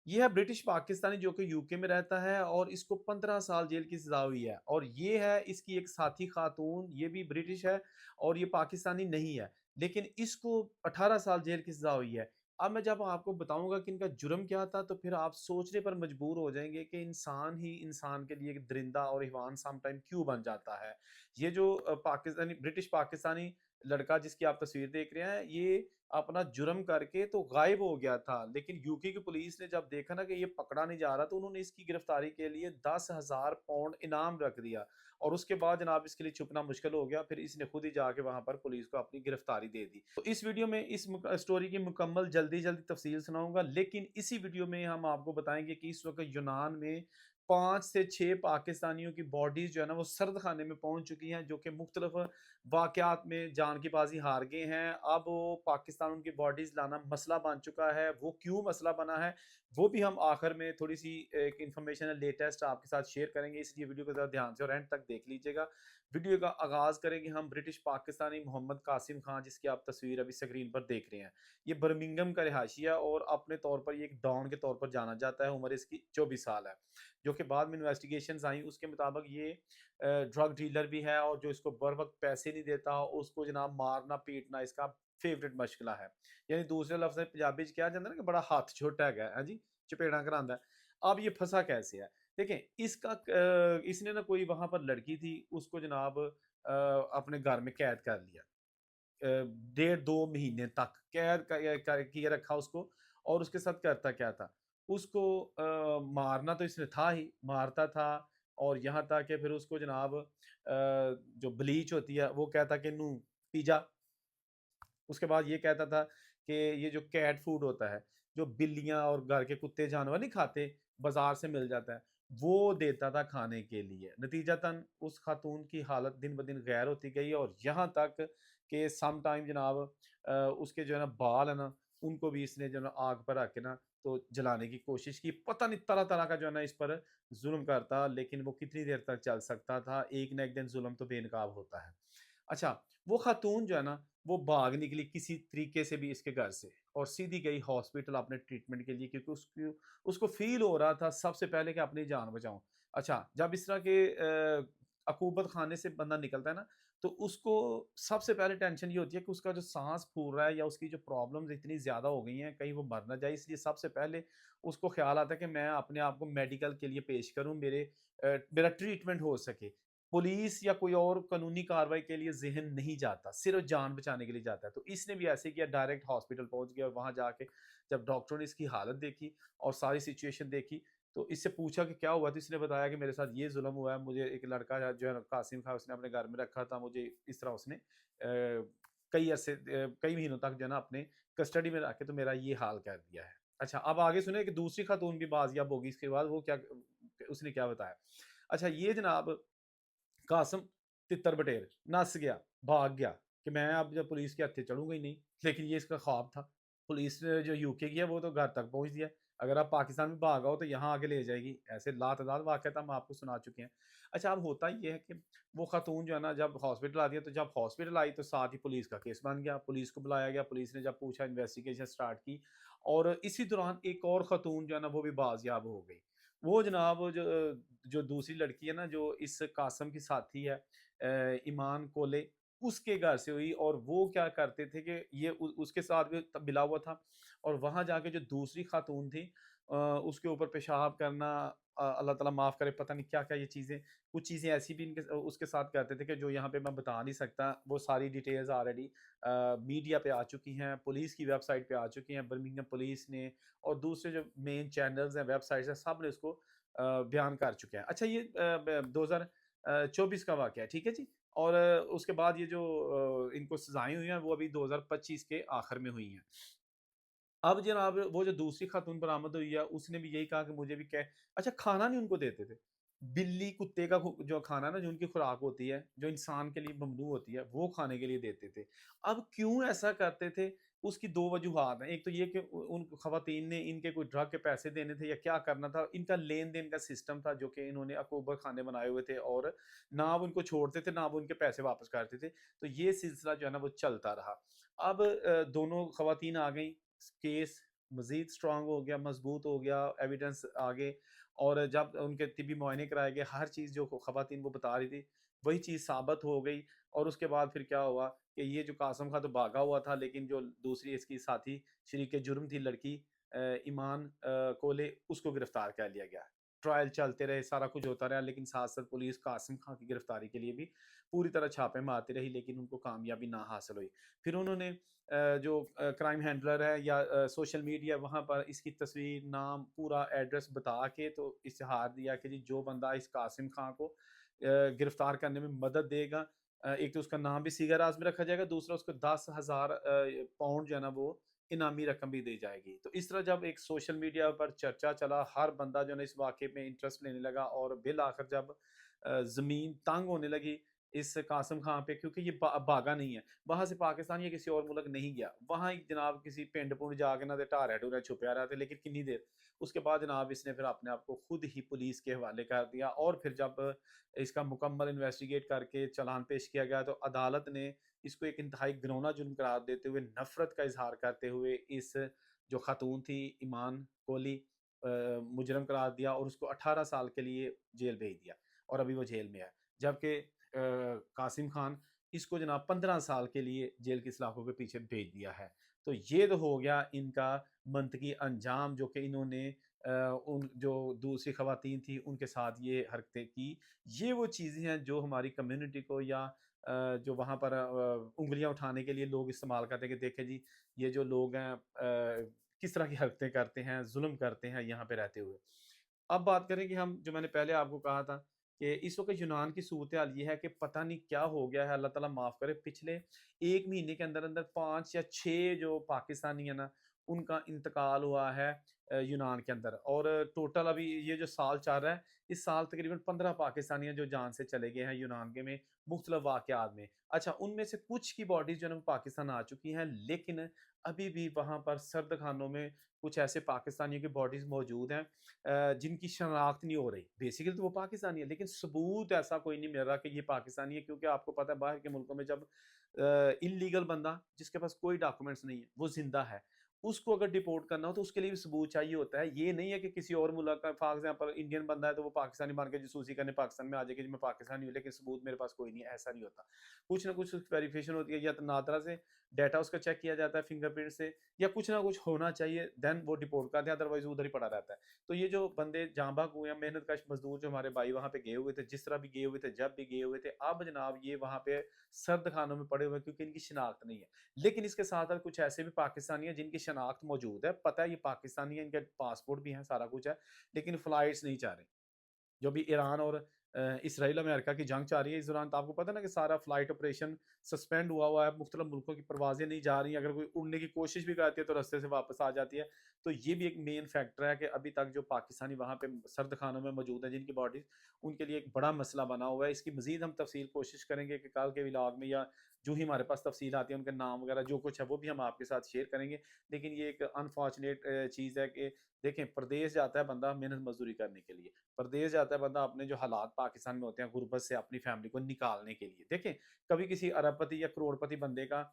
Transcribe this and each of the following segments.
یہ ہے برٹش پاکستانی جو کہ یوکے میں رہتا ہے اور اس کو 15 سال جیل کی سزا ہوئی ہے، اور یہ ہے اس کی ایک ساتھی خاتون، یہ بھی برٹش ہے اور یہ پاکستانی نہیں ہے، لیکن اس کو 18 سال جیل کی سزا ہوئی ہے۔ اب میں جب آپ کو بتاؤں گا کہ ان کا جرم کیا تھا تو پھر آپ سوچنے پر مجبور ہو جائیں گے کہ انسان ہی انسان کے لیے ایک درندہ اور حیوان سم ٹائم کیوں بن جاتا ہے۔ یہ جو پاکستانی برٹش پاکستانی لڑکا جس کی آپ تصویر دیکھ رہے ہیں، یہ اپنا جرم کر کے تو غائب ہو گیا تھا، لیکن یوکی کی پولیس نے جب دیکھا نا کہ یہ پکڑا نہیں جا رہا تو انہوں نے اس کی گرفتاری کے لیے 10,000 پاؤنڈ انعام رکھ دیا، اور اس کے بعد جناب اس کے لیے چھپنا مشکل ہو گیا، پھر اس نے خود ہی جا کے وہاں پر پولیس کو اپنی گرفتاری دے دی۔ تو اس ویڈیو میں اس سٹوری کی مکمل جلدی جلدی تفصیل سناؤں گا، لیکن اسی ویڈیو میں ہم آپ کو بتائیں گے کہ اس وقت یونان میں 5 سے 6 پاکستانیوں کی باڈیز جو ہے نا وہ سرد خانے میں پہنچ چکی ہیں، جو کہ مختلف واقعات میں جان کی بازی ہار گئے ہیں۔ اب وہ پاکستان ان کی باڈیز لانا مسئلہ بن چکا ہے، وہ کیوں مسئلہ بنا ہے وہ بھی ہم آخر میں تھوڑی سی ایک انفارمیشن ہے لیٹسٹ آپ کے ساتھ شیئر کریں گے، اس لیے ویڈیو کو ذرا دھیان سے اور اینڈ تک دیکھ لیجیے گا۔ ویڈیو کا آغاز کریں گے ہم برٹش پاکستانی محمد قاسم خان، جس کی آپ تصویر ابھی اسکرین پر دیکھ رہے ہیں۔ یہ برمنگھم کا رہائشی ہے اور اپنے طور پر یہ ایک ڈان کے طور پر جانا جاتا ہے، عمر اس کی 24 سال ہے، جو کہ بعد میں انویسٹیگیشنز آئیں اس کے مطابق یہ ڈرگ ڈیلر بھی ہے، اور جو اس کو بر وقت پیسے نہیں دیتا اس کو جناب مارنا پیٹنا اس کا فیوریٹ مشغلہ ہے۔ یعنی دوسرے لفظ میں پنجابی کیا جاتا ہے نا کہ بڑا ہاتھ چھوٹا ہے ہاں جی، چپیڑا کراندہ ہے۔ اب یہ پھنسا کیسے ہے؟ دیکھیں اس کا اس نے نا کوئی وہاں پر لڑکی تھی، اس کو جناب اپنے گھر میں قید کر لیا، 1.5 2 مہینے تک قید کیے رکھا اس کو، اور اس کے ساتھ کرتا کیا تھا، اس کو مارنا تو اس نے تھا ہی، مارتا تھا، اور یہاں تک کہ پھر اس کو جناب جو بلیچ ہوتی ہے وہ کہتا کہ نو پی جا، اس کے بعد یہ کہتا تھا کہ یہ جو کیٹ فوڈ ہوتا ہے جو بلیاں اور گھر کے کتے جانور نہیں کھاتے، بازار سے مل جاتا ہے، وہ دیتا تھا کھانے کے لیے۔ نتیجتاً اس خاتون کی حالت دن بدن غیر ہوتی گئی، اور یہاں تک کہ سم ٹائم جناب اس کے جو ہے نا بال ہے نا ان کو بھی اس نے جو ہے نا آگ پر رکھ کے نا تو جلانے کی کوشش کی۔ پتہ نہیں طرح طرح کا جو ہے نا اس پر ظلم کرتا، لیکن وہ کتنی دیر تک چل سکتا تھا، ایک نہ ایک دن ظلم تو بے نقاب ہوتا ہے۔ اچھا، وہ خاتون جو ہے نا وہ بھاگ نکلی کسی طریقے سے بھی اس کے گھر سے، اور سیدھی گئی ہاسپٹل اپنے ٹریٹمنٹ کے لیے، کیونکہ اس کو فیل ہو رہا تھا سب سے پہلے کہ اپنی جان بچاؤں۔ اچھا، جب اس طرح کے عقوبت خانے سے بندہ نکلتا ہے نا تو اس کو سب سے پہلے ٹینشن یہ ہوتی ہے کہ اس کا جو سانس پھول رہا ہے یا اس کی جو پرابلمز اتنی زیادہ ہو گئی ہیں کہیں وہ مر نہ جائے، اس لیے سب سے پہلے اس کو خیال آتا ہے کہ میں اپنے آپ کو میڈیکل کے لیے پیش کروں، میرا ٹریٹمنٹ ہو سکے۔ پولیس یا کوئی اور قانونی کارروائی کے لیے ذہن نہیں جاتا، صرف جان بچانے کے لیے جاتا ہے۔ تو اس نے بھی ایسے کیا، ڈائریکٹ ہاسپٹل پہنچ گیا، اور وہاں جا کے جب ڈاکٹروں نے اس کی حالت دیکھی اور ساری سچویشن دیکھی تو اس سے پوچھا کہ کیا ہوا، تو اس نے بتایا کہ میرے ساتھ یہ ظلم ہوا ہے، مجھے ایک لڑکا جو ہے قاسم تھا اس نے اپنے گھر میں رکھا تھا، مجھے اس طرح اس نے کئی مہینوں تک جو ہے نا اپنے کسٹڈی میں رکھ کے تو میرا یہ حال کر دیا ہے۔ اچھا، اب آگے سنیں کہ دوسری خاتون بھی بازیاب ہوگی اس کے بعد، وہ کیا اس نے کیا بتایا۔ اچھا، یہ جناب قاسم تتر بٹیر نس گیا، بھاگ گیا کہ میں اب جب پولیس کے ہتھے چڑھوں گا ہی نہیں، لیکن یہ اس کا خواب تھا۔ پولیس نے جو یو کے کیا وہ تو گھر تک پہنچ دیا، اگر آپ پاکستان میں بھاگا ہو تو یہاں آگے لے جائے گی، ایسے لاتعداد واقعات ہم آپ کو سنا چکے ہیں۔ اچھا، اب ہوتا یہ ہے کہ وہ خاتون جو ہے نا جب ہاسپٹل آتی ہے تو جب ہاسپٹل آئی تو ساتھ ہی پولیس کا کیس بن گیا، پولیس کو بلایا گیا، پولیس نے جب پوچھا انویسٹیگیشن سٹارٹ کی، اور اسی دوران ایک اور خاتون جو ہے نا وہ بھی بازیاب ہو گئی۔ وہ جناب جو دوسری لڑکی ہے نا جو اس قاسم کی ساتھی ہے، ایمان کولے، اس کے گھر سے ہوئی، اور وہ کیا کرتے تھے کہ یہ اس کے ساتھ بھی ملا ہوا تھا، اور وہاں جا کے جو دوسری خاتون تھی اس کے اوپر پیشاب کرنا، اللہ تعالیٰ معاف کرے، پتہ نہیں کیا کیا یہ چیزیں، کچھ چیزیں ایسی بھی اس کے ساتھ کرتے تھے کہ جو یہاں پہ میں بتا نہیں سکتا، وہ ساری ڈیٹیلز آلریڈی میڈیا پہ آ چکی ہیں، پولیس کی ویب سائٹ پہ آ چکی ہیں، برمنگھم پولیس نے اور دوسرے جو مین چینلز ہیں، ویب سائٹس ہیں، سب نے اس کو بیان کر چکے ہیں۔ اچھا، یہ 2024 کا واقعہ ہے، ٹھیک ہے جی، اور اس کے بعد یہ جو ان کو سزائیں ہوئی ہیں وہ ابھی 2025 کے آخر میں ہوئی ہیں۔ اب جناب وہ جو دوسری خاتون برآمد ہوئی ہے اس نے بھی یہی کہا کہ مجھے بھی اچھا، کھانا نہیں ان کو دیتے تھے، بلی کتے کا جو کھانا ہے نا جو ان کی خوراک ہوتی ہے جو انسان کے لیے ممنوع ہوتی ہے وہ کھانے کے لیے دیتے تھے۔ اب کیوں ایسا کرتے تھے، اس کی دو وجوہات ہیں، ایک تو یہ کہ ان خواتین نے ان کے کوئی ڈرگ کے پیسے دینے تھے یا کیا کرنا تھا، ان کا لین دین کا سسٹم تھا جو کہ انہوں نے اکوبر خانے بنائے ہوئے تھے، اور نہ وہ ان کو چھوڑتے تھے نہ وہ ان کے پیسے واپس کرتے تھے، تو یہ سلسلہ جو ہے نا وہ چلتا رہا۔ اب دونوں خواتین آ گئیں، کیس مزید اسٹرانگ ہو گیا، مضبوط ہو گیا، ایویڈنس آگے، اور جب ان کے طبی معائنے کرائے گئے، ہر چیز جو خواتین وہ بتا رہی تھی وہی چیز ثابت ہو گئی. اور اس کے بعد پھر کیا ہوا کہ یہ جو قاسم خان تو بھاگا ہوا تھا، لیکن جو دوسری اس کی ساتھی شریک جرم تھی لڑکی ایمان کولے، اس کو گرفتار کر لیا گیا. ٹرائل چلتے رہے، سارا کچھ ہوتا رہا، لیکن ساتھ ساتھ پولیس قاسم خان کی گرفتاری کے لیے بھی پوری طرح چھاپے مارتی رہی، لیکن ان کو کامیابی نہ حاصل ہوئی. پھر انہوں نے جو کرائم ہینڈلر ہے یا سوشل میڈیا، وہاں پر اس کی تصویر، نام، پورا ایڈریس بتا کے تو اشتہار دیا کہ جی جو بندہ اس قاسم خان کو گرفتار کرنے میں مدد دے گا، ایک تو اس کا نام بھی سیگا راز میں رکھا جائے گا، دوسرا اس کو 10,000 پاؤنڈ جو ہے نا وہ انعامی رقم بھی دی جائے گی. تو اس طرح جب ایک سوشل میڈیا پر چرچا چلا، ہر بندہ جو ہے اس واقعے میں انٹرسٹ لینے لگا، اور بالآخر جب زمین تنگ ہونے لگی اس قاسم خان پہ، کیونکہ یہ بھاگا نہیں ہے وہاں سے پاکستان یا کسی اور ملک نہیں گیا، وہاں ایک جناب کسی پنڈ پنڈ جا کے نہ ٹارے ٹورے چھپیا رہا تھا، لیکن کنی دیر اس کے بعد جناب اس نے پھر اپنے آپ کو خود ہی پولیس کے حوالے کر دیا. اور پھر جب اس کا مکمل انویسٹیگیٹ کر کے چلان پیش کیا گیا تو عدالت نے اس کو ایک انتہائی گھناؤنا جرم قرار دیتے ہوئے، نفرت کا اظہار کرتے ہوئے اس جو خاتون تھی ایمان کولی مجرم قرار دیا، اور اس کو 18 سال کے لیے جیل بھیج دیا، اور ابھی وہ جیل میں ہے. جبکہ قاسم خان اس کو جناب 15 سال کے لیے جیل کی سلاخوں کے پیچھے بھیج دیا ہے. تو یہ تو ہو گیا ان کا منطقی انجام، جو کہ انہوں نے ان جو دوسری خواتین تھی ان کے ساتھ یہ حرکتیں کی. یہ وہ چیزیں ہیں جو ہماری کمیونٹی کو یا جو وہاں پر انگلیاں اٹھانے کے لیے لوگ استعمال کرتے ہیں کہ دیکھیں جی یہ جو لوگ ہیں کس طرح کی حرکتیں کرتے ہیں، ظلم کرتے ہیں یہاں پہ رہتے ہوئے. اب بات کریں کہ ہم جو میں نے پہلے آپ کو کہا تھا کہ اس وقت یونان کی صورتحال یہ ہے کہ پتہ نہیں کیا ہو گیا ہے، اللہ تعالیٰ معاف کرے. پچھلے 1 مہینے کے اندر اندر 5 یا 6 جو پاکستانی ہیں نا ان کا انتقال ہوا ہے یونان کے اندر. اور ٹوٹل ابھی یہ جو سال چل رہا ہے، اس سال تقریباً 15 پاکستانی ہیں جو جان سے چلے گئے ہیں یونان کے میں مختلف واقعات میں. اچھا ان میں سے کچھ کی باڈیز جو ہے نا پاکستان آ چکی ہیں، لیکن ابھی بھی وہاں پر سرد خانوں میں کچھ ایسے پاکستانیوں کی باڈیز موجود ہیں جن کی شناخت نہیں ہو رہی. بیسیکلی تو وہ پاکستانی ہے، لیکن ثبوت ایسا کوئی نہیں مل رہا کہ یہ پاکستانی ہے، کیونکہ آپ کو پتہ ہے باہر کے ملکوں میں جب انلیگل بندا جس کے پاس کوئی ڈاکومنٹس نہیں ہے وہ زندہ ہے، اس کو اگر ڈیپورٹ کرنا ہو تو اس کے لیے بھی ثبوت چاہیے ہوتا ہے. یہ نہیں ہے کہ کسی اور ملک کا فار ایگزامپل انڈین بندہ ہے تو وہ پاکستانی بن کے جاسوسی کرنے پاکستان میں آ جائے کہ میں پاکستانی ہوں لیکن ثبوت میرے پاس کوئی نہیں ہے. ایسا نہیں ہوتا، کچھ نہ کچھ ویریفیکیشن ہوتی ہے، یا تو نادرا سے ڈیٹا اس کا چیک کیا جاتا ہے فنگر پرنٹ سے، یا کچھ نہ کچھ ہونا چاہیے، دین وہ ڈیپورٹ کرتے ہیں، ادروائز ادھر ہی پڑا رہتا ہے. تو یہ جو بندے جاں بحق ہوئے ہیں، محنت کش مزدور جو ہمارے بھائی وہاں پہ گئے ہوئے تھے، جس طرح بھی گئے ہوئے تھے، جب بھی گئے ہوئے تھے، اب جناب یہ وہاں پہ سرد خانوں میں پڑے ہوئے کیونکہ ان کی شناخت نہیں ہے. لیکن اس کے ساتھ ساتھ کچھ ایسے بھی پاکستانی ہیں جن کی شناخت موجود ہے، پتہ ہے یہ پاکستانی ہیں، ان کے پاسپورٹ بھی ہیں، سارا کچھ ہے، لیکن فلائٹس نہیں چاہ رہے. جو بھی ایران اور اسرائیل امریکہ کی جنگ چل رہی ہے اس دوران، تو آپ کو پتہ نا کہ سارا فلائٹ آپریشن سسپینڈ ہوا ہے، مختلف ملکوں کی پروازیں نہیں جا رہی ہیں، اگر کوئی اڑنے کی کوشش بھی کرتی ہے تو رستے سے واپس آ جاتی ہے. تو یہ بھی ایک مین فیکٹر ہے کہ ابھی تک جو پاکستانی وہاں پہ سرد خانوں میں موجود ہیں جن کی باڈیز، ان کے لیے ایک بڑا مسئلہ بنا ہوا ہے. اس کی مزید ہم تفصیل کوشش کریں گے کہ کل کے ولاگ میں یا جو ہی ہمارے پاس تفصیل آتی ہے ان کے نام وغیرہ جو کچھ ہے وہ بھی ہم آپ کے ساتھ شیئر کریں گے. لیکن یہ ایک انفارچونیٹ چیز ہے کہ دیکھیں پردیس جاتا ہے بندہ محنت مزدوری کرنے کے لیے، پردیس جاتا ہے بندہ اپنے جو حالات پاکستان میں ہوتے ہیں غربت سے اپنی فیملی کو نکالنے کے لیے. دیکھیں کبھی کسی ارب پتی یا کروڑ پتی بندے کا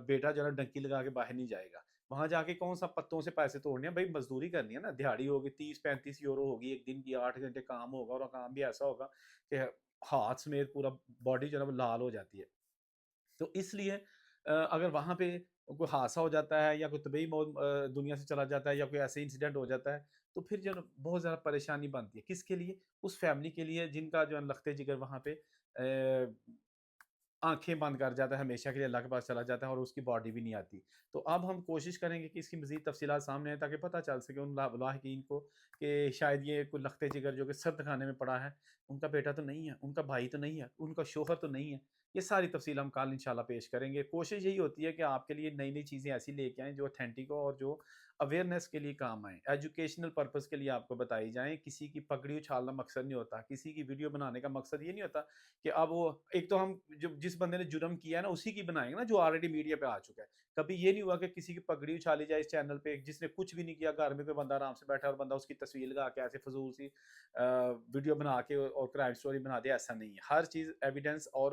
بیٹا جو ہے نا ڈنکی لگا کے باہر نہیں جائے گا، وہاں جا کے کون سا پتوں سے پیسے توڑنے ہیں. بھائی مزدوری کرنی ہے نا، دیہاڑی ہوگی 30-35 یورو ہوگی ایک دن کی، 8 گھنٹے کام ہوگا، اور کام بھی ایسا ہوگا کہ ہاتھ سمیت پورا باڈی جو ہے نا لال ہو جاتی ہے. تو اس لیے اگر وہاں پہ کوئی حادثہ ہو جاتا ہے یا کوئی طبی موت دنیا سے چلا جاتا ہے یا کوئی ایسے انسیڈنٹ ہو جاتا ہے تو پھر جو ہے نا بہت زیادہ پریشانی بنتی ہے. کس کے لیے؟ اس فیملی کے لیے جن کا جو ہے لختے جگر وہاں پہ آنکھیں بند کر جاتا ہے، ہمیشہ کے لیے اللہ کے پاس چلا جاتا ہے اور اس کی باڈی بھی نہیں آتی. تو اب ہم کوشش کریں گے کہ اس کی مزید تفصیلات سامنے آئیں تاکہ پتہ چل سکے ان لاحقین کو کہ شاید یہ کوئی لختے جگر جو کہ سرد خانے میں پڑا ہے، ان کا بیٹا تو نہیں ہے، ان کا بھائی تو نہیں ہے، ان کا شوہر تو نہیں ہے. یہ ساری تفصیل ہم کل انشاءاللہ پیش کریں گے. کوشش یہی ہوتی ہے کہ آپ کے لیے نئی نئی چیزیں ایسی لے کے آئیں جو اتھینٹک ہو اور جو اویئرنیس کے لیے کام آئیں، ایجوکیشنل پرپس کے لیے آپ کو بتائی جائیں. کسی کی پگڑی اچھالنا مقصد نہیں ہوتا، کسی کی ویڈیو بنانے کا مقصد یہ نہیں ہوتا کہ اب وہ ایک تو ہم جو جس بندے نے جرم کیا ہے نا اسی کی بنائیں گے نا جو آلریڈی میڈیا پہ آ چکا ہے. کبھی یہ نہیں ہوا کہ کسی کی پگڑی اچھالی جائے اس چینل پہ جس نے کچھ بھی نہیں کیا، گھر میں کوئی بندہ آرام سے بیٹھا اور بندہ اس کی تصویر لگا کے ایسے فضول سی ویڈیو بنا کے اور کرائم سٹوری بنا دے. ایسا نہیں ہے، ہر چیز ایویڈنس اور